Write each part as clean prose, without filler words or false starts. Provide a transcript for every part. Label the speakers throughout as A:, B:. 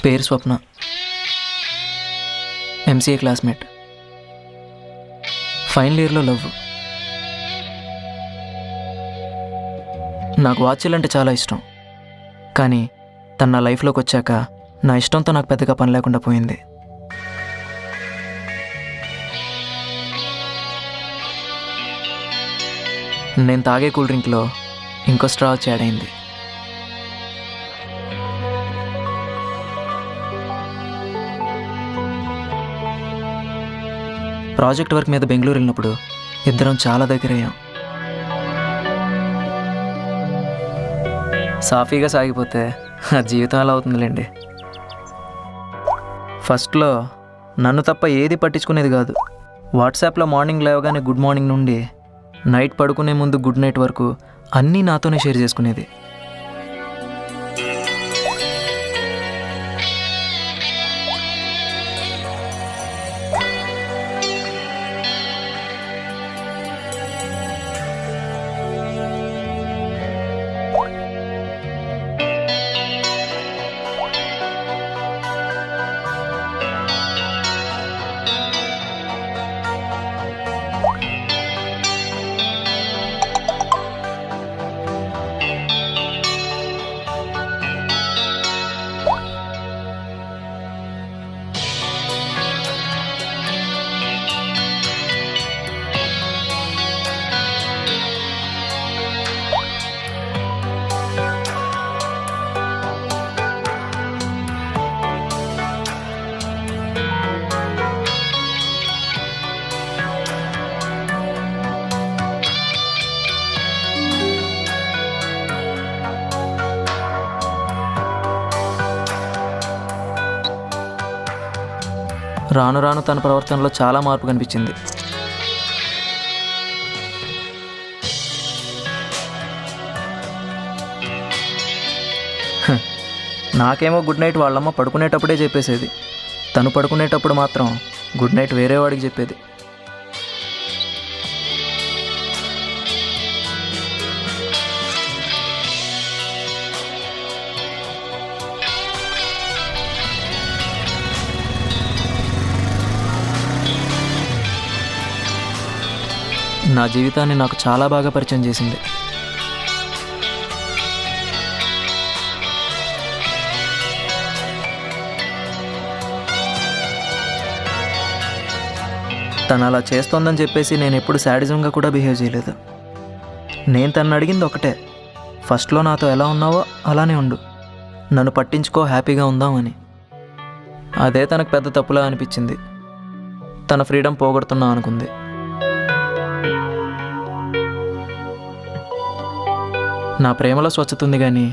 A: పేరు స్వప్న, MCA classmate. Final ఇయర్లో love. నాకు వాచ్లు అంటే చాలా ఇష్టం, కానీ తన నా లైఫ్లోకి వచ్చాక నా ఇష్టంతో నాకు పెద్దగా పని లేకుండా పోయింది. నేను తాగే కూల్ డ్రింక్లో ఇంకో స్ట్రా వచ్చి యాడ్ అయింది. ప్రాజెక్ట్ వర్క్ మీద బెంగళూరు వెళ్ళినప్పుడు ఇద్దరం చాలా దగ్గరయ్యాం. సాఫీగా సాగిపోతే ఆ జీవితం అలా అవుతుందిలేండి. ఫస్ట్లో నన్ను తప్ప ఏది పట్టించుకునేది కాదు. వాట్సాప్లో మార్నింగ్ లేవగానే గుడ్ మార్నింగ్ నుండి నైట్ పడుకునే ముందు గుడ్ నైట్ వరకు అన్నీ నాతోనే షేర్ చేసుకునేది. రాను రాను తన ప్రవర్తనలో చాలా మార్పు కనిపించింది. నాకేమో గుడ్ నైట్ వాళ్ళమ్మ పడుకునేటప్పుడే చెప్పేసేది. తను పడుకునేటప్పుడు మాత్రం గుడ్ నైట్ వేరే వాడికి చెప్పేది. నా జీవితాన్ని నాకు చాలా బాగా పరిచయం చేసింది. తను అలా చేస్తోందని చెప్పేసి నేను ఎప్పుడు శాడిజంగా కూడా బిహేవ్ చేయలేదు. నేను తను అడిగింది ఒకటే, ఫస్ట్లో నాతో ఎలా ఉన్నావో అలానే ఉండు, నన్ను పట్టించుకో, హ్యాపీగా ఉందామని. అదే తనకు పెద్ద తప్పులా అనిపించింది. తన ఫ్రీడమ్ పోగొడుతున్నా అనుకుంది. నా ప్రేమలో స్వచ్ఛత ఉంది, కానీ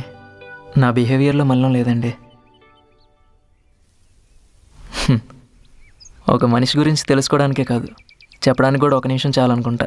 A: నా బిహేవియర్లో మళ్ళం లేదండి. ఒక మనిషి గురించి తెలుసుకోవడానికే కాదు, చెప్పడానికి కూడా ఒక నిమిషం చాలనుకుంటా.